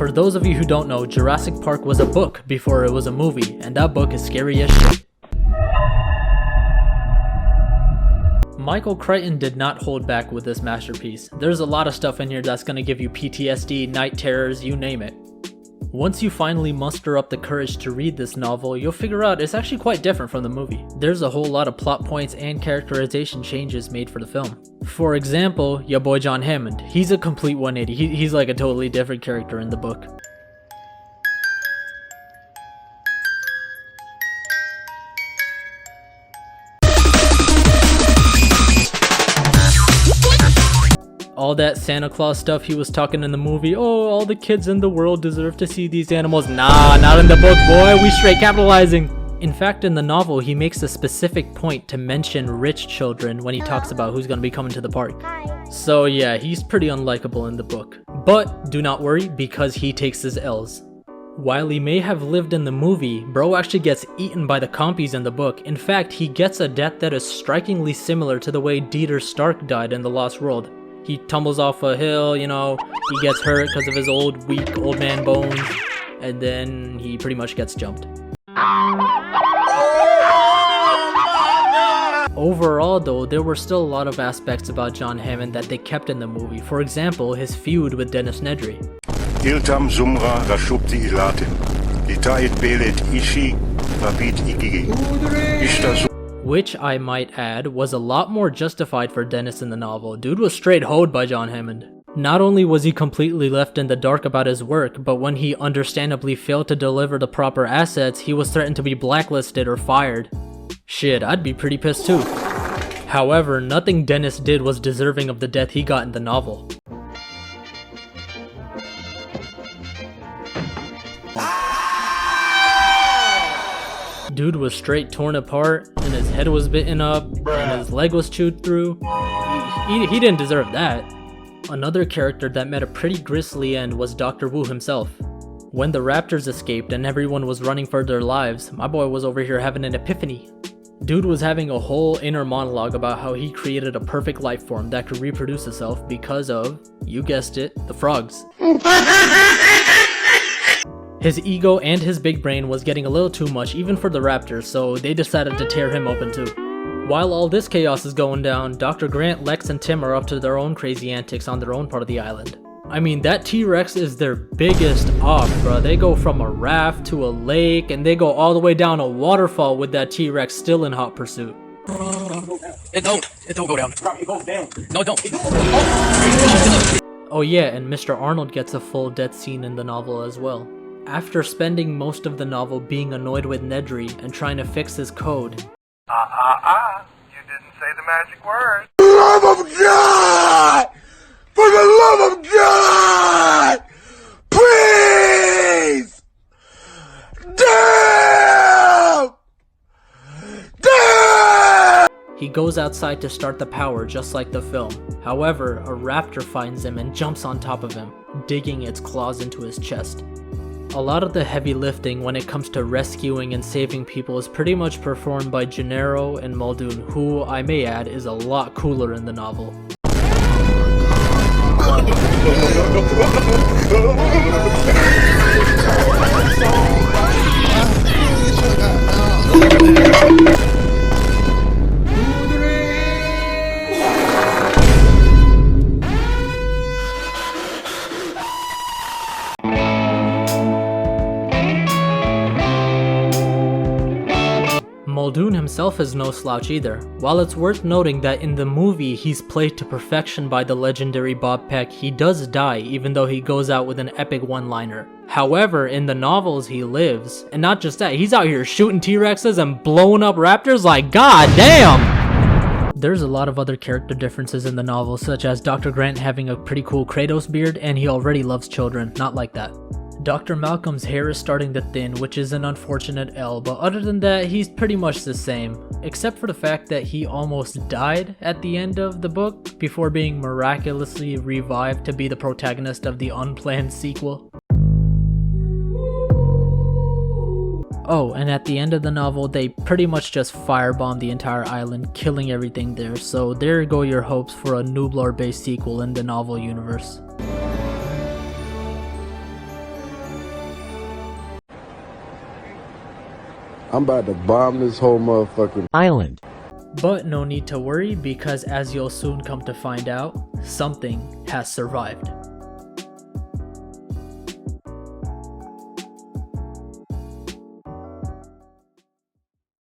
For those of you who don't know, Jurassic Park was a book before it was a movie, and that book is scary as shit. Michael Crichton did not hold back with this masterpiece. There's a lot of stuff in here that's gonna give you PTSD, night terrors, you name it. Once you finally muster up the courage to read this novel, you'll figure out it's actually quite different from the movie. There's a whole lot of plot points and characterization changes made for the film. For example, your boy John Hammond. He's a complete 180. He's like a totally different character in the book. All that Santa Claus stuff he was talking in the movie, oh, all the kids in the world deserve to see these animals. Nah, not in the book, boy, we straight capitalizing. In fact, in the novel, he makes a specific point to mention rich children when he talks about who's gonna be coming to the park. So yeah, he's pretty unlikable in the book. But do not worry, because he takes his L's. While he may have lived in the movie, bro actually gets eaten by the compies in the book. In fact, he gets a death that is strikingly similar to the way Dieter Stark died in The Lost World. He tumbles off a hill, you know, he gets hurt because of his weak old man bones, and then he pretty much gets jumped. Overall though, there were still a lot of aspects about John Hammond that they kept in the movie. For example, his feud with Dennis Nedry. Iltam Sumra Rashupti Ilatim. Itait Belet Ishi Rabit Igigi. Which, I might add, was a lot more justified for Dennis in the novel. Dude was straight hoed by John Hammond. Not only was he completely left in the dark about his work, but when he understandably failed to deliver the proper assets, he was threatened to be blacklisted or fired. Shit, I'd be pretty pissed too. However, nothing Dennis did was deserving of the death he got in the novel. Dude was straight torn apart, and his head was bitten up, and his leg was chewed through. He didn't deserve that. Another character that met a pretty grisly end was Dr. Wu himself. When the raptors escaped and everyone was running for their lives, my boy was over here having an epiphany. Dude was having a whole inner monologue about how he created a perfect life form that could reproduce itself because of, you guessed it, the frogs. His ego and his big brain was getting a little too much even for the raptors, so they decided to tear him open too. While all this chaos is going down, Dr. Grant, Lex, and Tim are up to their own crazy antics on their own part of the island. I mean, that T-Rex is their biggest off, bro. They go from a raft to a lake, and they go all the way down a waterfall with that T-Rex still in hot pursuit. It don't go down. No, it don't. Oh yeah, and Mr. Arnold gets a full death scene in the novel as well. After spending most of the novel being annoyed with Nedry and trying to fix his code. You didn't say the magic word. For the love of God! For the love of God! Please! Damn! Damn! He goes outside to start the power just like the film. However, a raptor finds him and jumps on top of him, digging its claws into his chest. A lot of the heavy lifting when it comes to rescuing and saving people is pretty much performed by Gennaro and Muldoon, who, I may add, is a lot cooler in the novel. Muldoon himself is no slouch either. While it's worth noting that in the movie he's played to perfection by the legendary Bob Peck, he does die even though he goes out with an epic one-liner. However, in the novels he lives, and not just that, he's out here shooting T-Rexes and blowing up raptors like god damn! There's a lot of other character differences in the novel, such as Dr. Grant having a pretty cool Kratos beard, and he already loves children, not like that. Dr. Malcolm's hair is starting to thin, which is an unfortunate L, but other than that, he's pretty much the same. Except for the fact that he almost died at the end of the book, before being miraculously revived to be the protagonist of the unplanned sequel. Oh, and at the end of the novel, they pretty much just firebomb the entire island, killing everything there, so there go your hopes for a Nublar-based sequel in the novel universe. I'm about to bomb this whole motherfucking island. But no need to worry, because as you'll soon come to find out, something has survived.